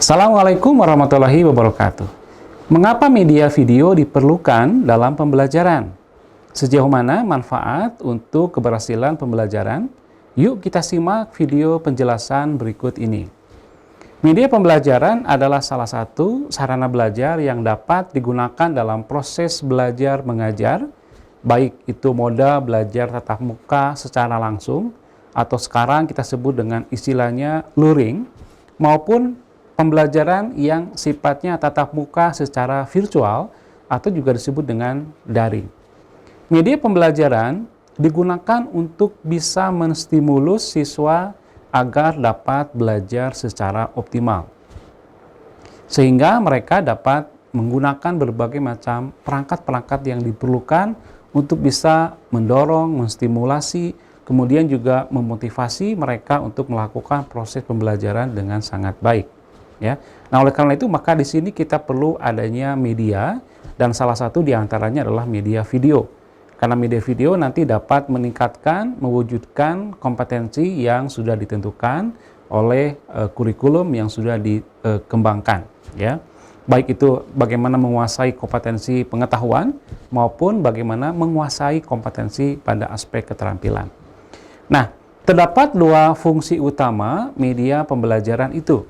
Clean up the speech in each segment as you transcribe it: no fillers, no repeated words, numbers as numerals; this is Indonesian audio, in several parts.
Assalamualaikum warahmatullahi wabarakatuh. Mengapa media video diperlukan dalam pembelajaran? Sejauh mana manfaat untuk keberhasilan pembelajaran? Yuk kita simak video penjelasan berikut ini. Media pembelajaran adalah salah satu sarana belajar yang dapat digunakan dalam proses belajar mengajar, baik itu moda belajar tatap muka secara langsung, atau sekarang kita sebut dengan istilahnya luring, maupun pembelajaran yang sifatnya tatap muka secara virtual atau juga disebut dengan daring. Media pembelajaran digunakan untuk bisa menstimulus siswa agar dapat belajar secara optimal, sehingga mereka dapat menggunakan berbagai macam perangkat-perangkat yang diperlukan untuk bisa mendorong, menstimulasi, kemudian juga memotivasi mereka untuk melakukan proses pembelajaran dengan sangat baik. Ya. Nah, oleh karena itu maka di sini kita perlu adanya media, dan salah satu diantaranya adalah media video. Karena media video nanti dapat meningkatkan, mewujudkan kompetensi yang sudah ditentukan oleh kurikulum yang sudah dikembangkan. Ya. Baik itu bagaimana menguasai kompetensi pengetahuan maupun bagaimana menguasai kompetensi pada aspek keterampilan. Nah, terdapat dua fungsi utama media pembelajaran itu.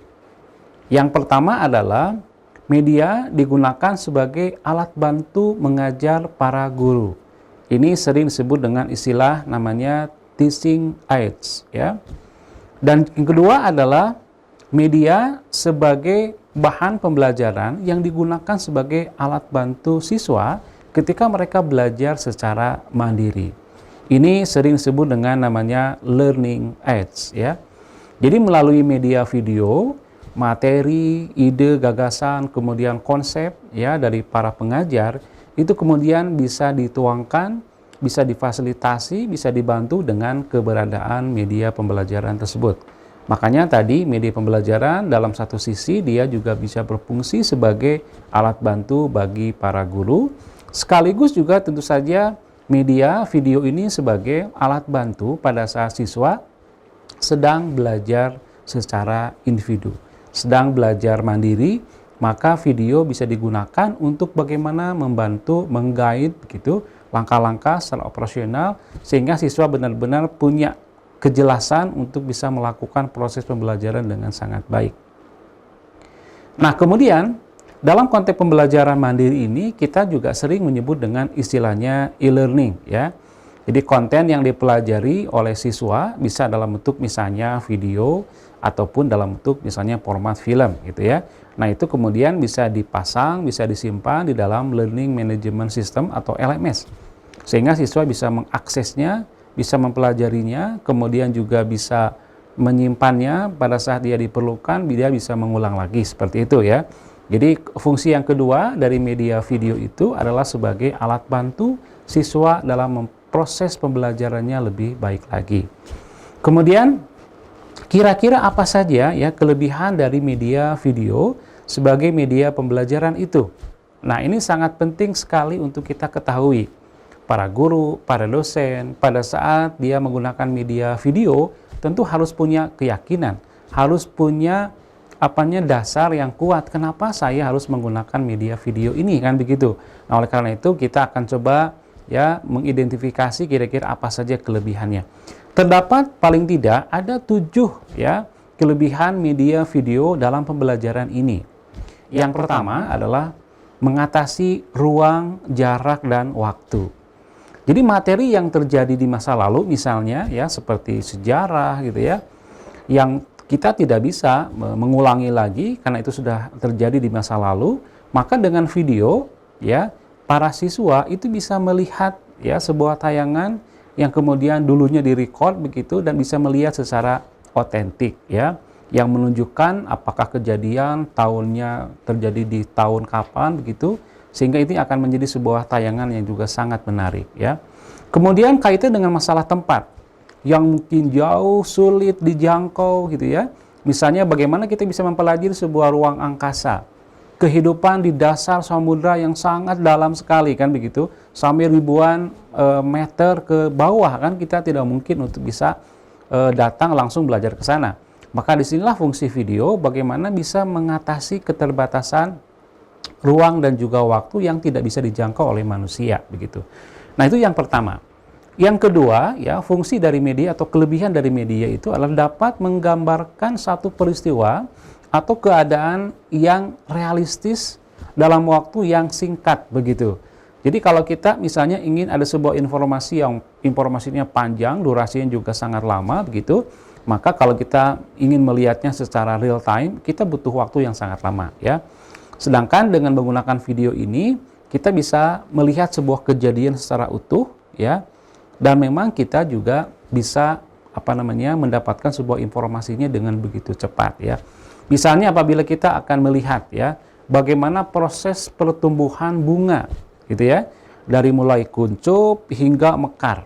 Yang pertama adalah media digunakan sebagai alat bantu mengajar para guru. Ini sering disebut dengan istilah namanya teaching aids, ya. Dan yang kedua adalah media sebagai bahan pembelajaran yang digunakan sebagai alat bantu siswa ketika mereka belajar secara mandiri. Ini sering disebut dengan namanya learning aids, ya. Jadi melalui media video, materi, ide, gagasan, kemudian konsep ya dari para pengajar itu kemudian bisa dituangkan, bisa difasilitasi, bisa dibantu dengan keberadaan media pembelajaran tersebut. Makanya tadi media pembelajaran dalam satu sisi dia juga bisa berfungsi sebagai alat bantu bagi para guru, sekaligus juga tentu saja media video ini sebagai alat bantu pada saat siswa sedang belajar secara individu, sedang belajar mandiri, maka video bisa digunakan untuk bagaimana membantu, meng-guide gitu, langkah-langkah secara operasional sehingga siswa benar-benar punya kejelasan untuk bisa melakukan proses pembelajaran dengan sangat baik. Nah, kemudian dalam konteks pembelajaran mandiri ini kita juga sering menyebut dengan istilahnya e-learning ya. Jadi konten yang dipelajari oleh siswa bisa dalam bentuk misalnya video ataupun dalam bentuk misalnya format film gitu ya. Nah, itu kemudian bisa dipasang, bisa disimpan di dalam Learning Management System atau LMS. Sehingga siswa bisa mengaksesnya, bisa mempelajarinya, kemudian juga bisa menyimpannya pada saat dia diperlukan, dia bisa mengulang lagi seperti itu ya. Jadi fungsi yang kedua dari media video itu adalah sebagai alat bantu siswa dalam proses pembelajarannya lebih baik lagi. Kemudian kira-kira apa saja ya kelebihan dari media video sebagai media pembelajaran itu? Nah, ini sangat penting sekali untuk kita ketahui. Para guru, para dosen, pada saat dia menggunakan media video, tentu harus punya keyakinan, harus punya dasar yang kuat. Kenapa saya harus menggunakan media video ini, kan begitu. Nah, oleh karena itu kita akan coba ya mengidentifikasi kira-kira apa saja kelebihannya. Terdapat paling tidak ada 7 ya kelebihan media video dalam pembelajaran ini. Yang pertama adalah mengatasi ruang, jarak, dan waktu. Jadi materi yang terjadi di masa lalu misalnya ya seperti sejarah gitu ya, yang kita tidak bisa mengulangi lagi karena itu sudah terjadi di masa lalu, maka dengan video ya para siswa itu bisa melihat ya sebuah tayangan yang kemudian dulunya direcord begitu dan bisa melihat secara otentik ya, yang menunjukkan apakah kejadian tahunnya terjadi di tahun kapan begitu, sehingga ini akan menjadi sebuah tayangan yang juga sangat menarik ya. Kemudian kaitan dengan masalah tempat yang mungkin jauh sulit dijangkau gitu ya. Misalnya bagaimana kita bisa mempelajari sebuah ruang angkasa, kehidupan di dasar samudra yang sangat dalam sekali kan begitu, sampai ribuan meter ke bawah kan, kita tidak mungkin untuk bisa datang langsung belajar ke sana. Maka disinilah fungsi video bagaimana bisa mengatasi keterbatasan ruang dan juga waktu yang tidak bisa dijangkau oleh manusia begitu. Nah, itu yang pertama. Yang kedua, ya, fungsi dari media atau kelebihan dari media itu adalah dapat menggambarkan satu peristiwa atau keadaan yang realistis dalam waktu yang singkat begitu. Jadi kalau kita misalnya ingin ada sebuah informasi yang informasinya panjang, durasinya juga sangat lama begitu, maka kalau kita ingin melihatnya secara real time, kita butuh waktu yang sangat lama, ya. Sedangkan dengan menggunakan video ini, kita bisa melihat sebuah kejadian secara utuh, ya. Dan memang kita juga bisa mendapatkan sebuah informasinya dengan begitu cepat, ya. Misalnya apabila kita akan melihat, ya, bagaimana proses pertumbuhan bunga, gitu ya, dari mulai kuncup hingga mekar.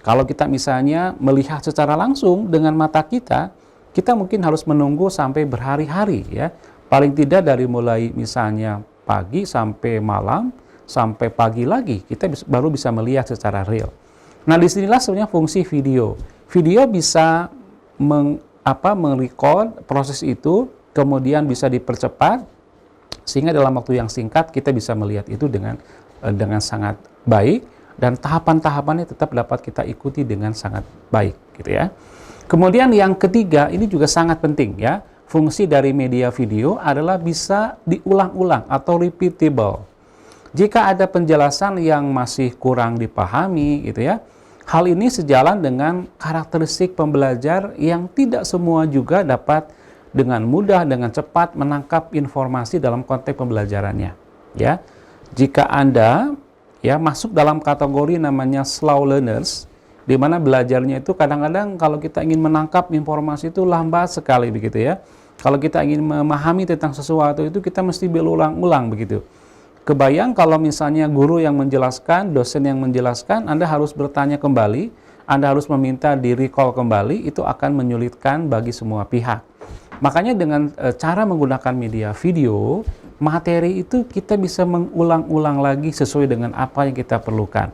Kalau kita misalnya melihat secara langsung dengan mata kita, kita mungkin harus menunggu sampai berhari-hari, ya. Paling tidak dari mulai misalnya pagi sampai malam, sampai pagi lagi, kita baru bisa melihat secara real. Nah, disinilah sebenarnya fungsi video. Video bisa merecord proses itu, kemudian bisa dipercepat, sehingga dalam waktu yang singkat kita bisa melihat itu dengan sangat baik, dan tahapan-tahapannya tetap dapat kita ikuti dengan sangat baik, gitu ya. Kemudian yang ketiga, ini juga sangat penting, ya. Fungsi dari media video adalah bisa diulang-ulang atau repeatable. Jika ada penjelasan yang masih kurang dipahami, gitu ya, hal ini sejalan dengan karakteristik pembelajar yang tidak semua juga dapat dengan mudah, dengan cepat menangkap informasi dalam konteks pembelajarannya, ya. Jika Anda, ya, masuk dalam kategori namanya slow learners, di mana belajarnya itu kadang-kadang kalau kita ingin menangkap informasi itu lambat sekali begitu, ya. Kalau kita ingin memahami tentang sesuatu itu kita mesti berulang-ulang begitu. Kebayang kalau misalnya guru yang menjelaskan, dosen yang menjelaskan, Anda harus bertanya kembali, Anda harus meminta di-recall kembali, itu akan menyulitkan bagi semua pihak. Makanya dengan cara menggunakan media video, materi itu kita bisa mengulang-ulang lagi sesuai dengan apa yang kita perlukan.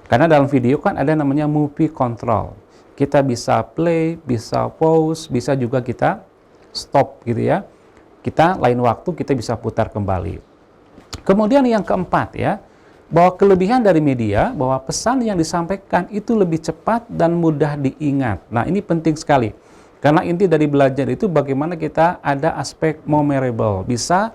Karena dalam video kan ada namanya movie control. Kita bisa play, bisa pause, bisa juga kita stop gitu ya. Kita lain waktu kita bisa putar kembali. Kemudian yang keempat, ya, bahwa kelebihan dari media, bahwa pesan yang disampaikan itu lebih cepat dan mudah diingat. Nah, ini penting sekali. Karena inti dari belajar itu bagaimana kita ada aspek memorable, bisa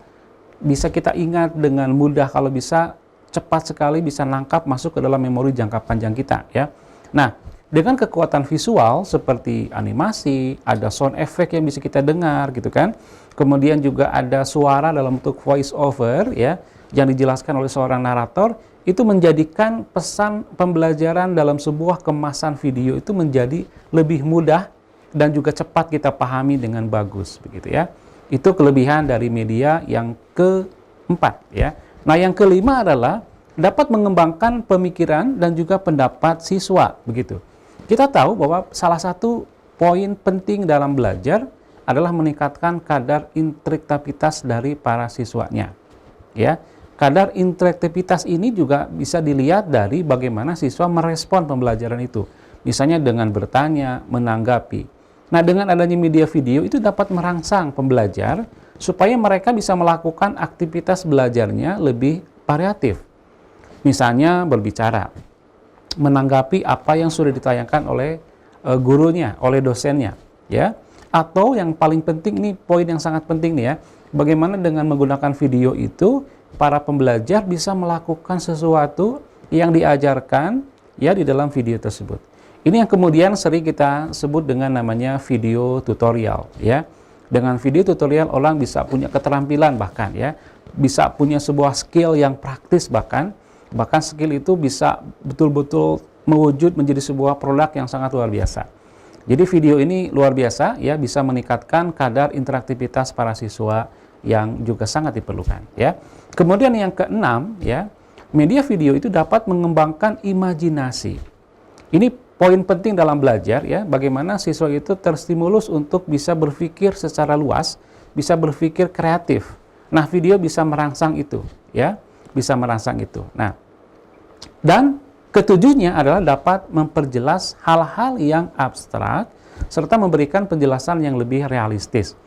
kita ingat dengan mudah, kalau bisa cepat sekali bisa nangkap masuk ke dalam memori jangka panjang kita, ya. Nah, dengan kekuatan visual seperti animasi, ada sound effect yang bisa kita dengar gitu kan. Kemudian juga ada suara dalam bentuk voice over, ya, yang dijelaskan oleh seorang narator, itu menjadikan pesan pembelajaran dalam sebuah kemasan video itu menjadi lebih mudah dan juga cepat kita pahami dengan bagus begitu, ya. Itu kelebihan dari media yang keempat, ya. Nah, yang kelima adalah dapat mengembangkan pemikiran dan juga pendapat siswa begitu. Kita tahu bahwa salah satu poin penting dalam belajar adalah meningkatkan kadar interaktivitas dari para siswanya, ya. Kadar interaktivitas ini juga bisa dilihat dari bagaimana siswa merespon pembelajaran itu, misalnya dengan bertanya, menanggapi. Nah, dengan adanya media video itu dapat merangsang pembelajar supaya mereka bisa melakukan aktivitas belajarnya lebih variatif. Misalnya berbicara, menanggapi apa yang sudah ditayangkan oleh gurunya, oleh dosennya, ya. Atau yang paling penting, ini poin yang sangat penting nih, ya, bagaimana dengan menggunakan video itu para pembelajar bisa melakukan sesuatu yang diajarkan, ya, di dalam video tersebut. Ini yang kemudian sering kita sebut dengan namanya video tutorial, ya. Dengan video tutorial orang bisa punya keterampilan bahkan, ya, bisa punya sebuah skill yang praktis bahkan skill itu bisa betul-betul mewujud menjadi sebuah produk yang sangat luar biasa. Jadi video ini luar biasa, ya, bisa meningkatkan kadar interaktivitas para siswa yang juga sangat diperlukan, ya. Kemudian yang keenam, ya, media video itu dapat mengembangkan imajinasi. Ini poin penting dalam belajar, ya, bagaimana siswa itu terstimulus untuk bisa berpikir secara luas, bisa berpikir kreatif. Nah, video bisa merangsang itu, ya, bisa merangsang itu. Nah, dan Ketujuhnya adalah dapat memperjelas hal-hal yang abstrak serta memberikan penjelasan yang lebih realistis.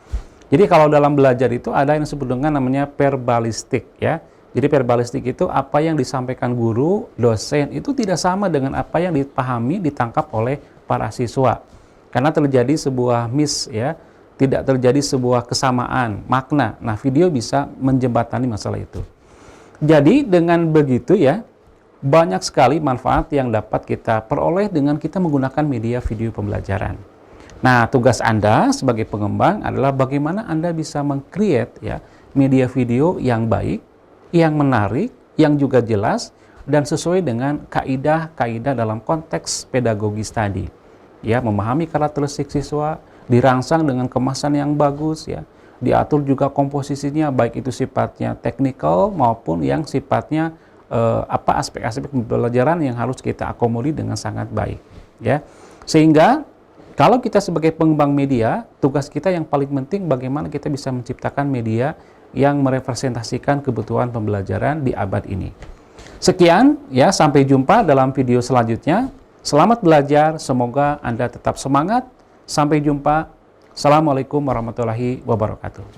Jadi kalau dalam belajar itu ada yang disebut dengan namanya verbalistik ya. Jadi verbalistik itu apa yang disampaikan guru, dosen itu tidak sama dengan apa yang dipahami, ditangkap oleh para siswa. Karena terjadi sebuah miss ya, tidak terjadi sebuah kesamaan makna. Nah, video bisa menjembatani masalah itu. Jadi dengan begitu ya, banyak sekali manfaat yang dapat kita peroleh dengan kita menggunakan media video pembelajaran. Nah, tugas Anda sebagai pengembang adalah bagaimana Anda bisa meng-create ya, media video yang baik, yang menarik, yang juga jelas, dan sesuai dengan kaidah-kaidah dalam konteks pedagogis tadi. Ya, memahami karakteristik siswa, dirangsang dengan kemasan yang bagus ya, diatur juga komposisinya baik itu sifatnya teknikal maupun yang sifatnya aspek-aspek pembelajaran yang harus kita akomodir dengan sangat baik ya. Sehingga kalau kita sebagai pengembang media, tugas kita yang paling penting bagaimana kita bisa menciptakan media yang merepresentasikan kebutuhan pembelajaran di abad ini. Sekian ya, sampai jumpa dalam video selanjutnya. Selamat belajar, semoga Anda tetap semangat. Sampai jumpa. Assalamualaikum warahmatullahi wabarakatuh.